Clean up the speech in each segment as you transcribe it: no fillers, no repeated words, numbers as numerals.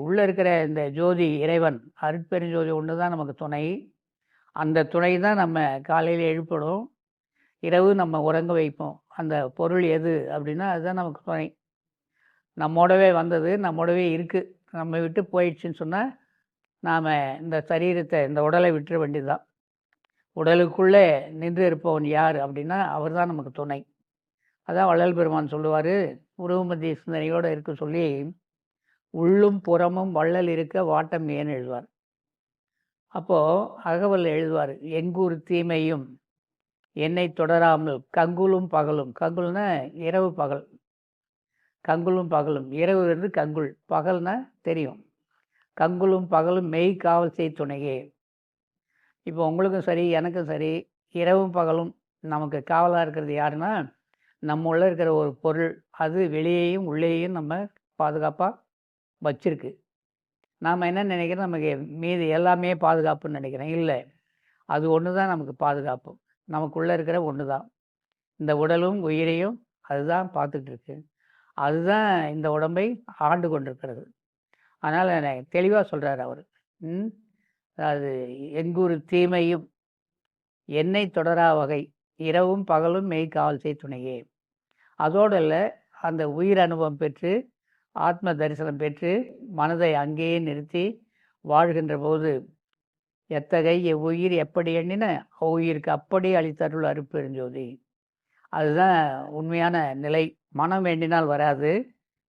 உள்ளே இருக்கிற இந்த ஜோதி இறைவன் அருட்பெருஞ்சோதி ஒன்று தான் நமக்கு துணை. அந்த துணை தான் நம்ம காலையில் எழுப்பிடும், இரவு நம்ம உறங்க வைப்போம். அந்த பொருள் எது அப்படின்னா அதுதான் நமக்கு துணை. நம்மோடவே வந்தது, நம்மோடவே இருக்குது. நம்ம விட்டு போயிடுச்சுன்னு சொன்னால் நாம் இந்த சரீரத்தை, இந்த உடலை விட்டுற வேண்டியது தான். உடலுக்குள்ளே நின்று இருப்பவன் யார் அப்படின்னா அவர் தான் நமக்கு துணை. அதான் வள்ளல் பெருமான் சொல்லுவார், உருவமத்திய சிந்தனையோடு இருக்க சொல்லி, உள்ளும் புறமும் வள்ளல் இருக்க வாட்டம் ஏன் எழுதுவார். அப்போது அகவல் எழுதுவார், எங்கூர் தீமையும் என்னை தொடராமல் கங்குலும் பகலும். கங்குல்னா இரவு பகல், கங்குலும் பகலும். இரவு வந்து கங்குல், பகல்னா தெரியும். கங்குலும் பகலும் மெய் காவல் செய் துணையே. இப்போ உங்களுக்கும் சரி எனக்கும் சரி இரவும் பகலும் நமக்கு காவலாக இருக்கிறது யாருன்னா நம்ம உள்ள இருக்கிற ஒரு பொருள். அது வெளியேயும் உள்ளேயும் நம்ம பாதுகாப்பாக வச்சிருக்கு. நாம் என்ன நினைக்கிறோம், நமக்கு மீதி எல்லாமே பாதுகாப்புன்னு நினைக்கிறேன். இல்லை, அது ஒன்று தான் நமக்கு பாதுகாப்பு. நமக்குள்ளே இருக்கிற ஒன்று தான் இந்த உடலும் உயிரையும் அதுதான் பார்த்துக்கிட்டு இருக்கு. அதுதான் இந்த உடம்பை ஆண்டு கொண்டிருக்கிறது. அதனால் தெளிவாக சொல்கிறார் அவர். அது எங்கூர் தீமையும் என்னை தொடரா வகை இரவும் பகலும் மெய் காவல் செய் துணையே. அதோடு இல்லை, அந்த உயிர் அனுபவம் பெற்று ஆத்ம தரிசனம் பெற்று மனதை அங்கேயே நிறுத்தி வாழ்கின்ற போது எத்தகைய உயிர் எப்படி எண்ணின உயிருக்கு அப்படி அளித்தருள் அருட்பெருஞ்சோதி. அதுதான் உண்மையான நிலை. மனம் வேண்டினால் வராது,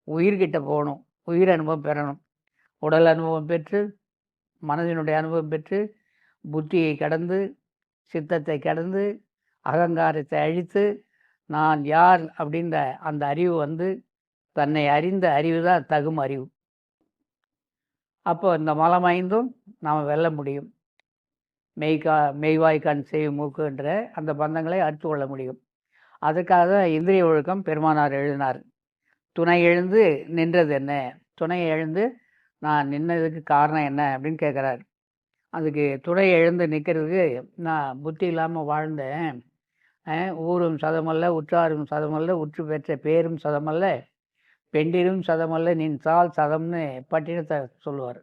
உயிர்கிட்ட போகணும், உயிர் அனுபவம் பெறணும். உடல் அனுபவம் பெற்று மனதினுடைய அனுபவம் பெற்று புத்தியை கடந்து சித்தத்தை கடந்து அகங்காரத்தை அழித்து நான் யார் அப்படின்ற அந்த அறிவு வந்து தன்னை அறிந்த அறிவு தான் தகும் அறிவு. அப்போ இந்த மலம் ஐந்தும் நாம் வெல்ல முடியும். மெய்வாய் கண் செவி மூக்குன்ற அந்த பந்தங்களை அறுத்து கொள்ள முடியும். அதுக்காக தான் இந்திரிய ஒழுக்கம் பெருமானார் எழுதினார். துணை எழுந்து நின்றது என்ன, துணை எழுந்து நான் நின்னதுக்கு காரணம் என்ன அப்படின்னு கேட்குறார். அதுக்கு துணை எழுந்து நிற்கிறதுக்கு நான் புத்தி இல்லாமல் வாழ்ந்தேன், ஊரும் சதமல்ல உற்றாரும் சதமல்ல உற்று பெற்ற பேரும் சதமல்ல பெண்டிரும் சதமல்ல நின் சால் சதம்னு பட்டினத்தை சொல்லுவார்.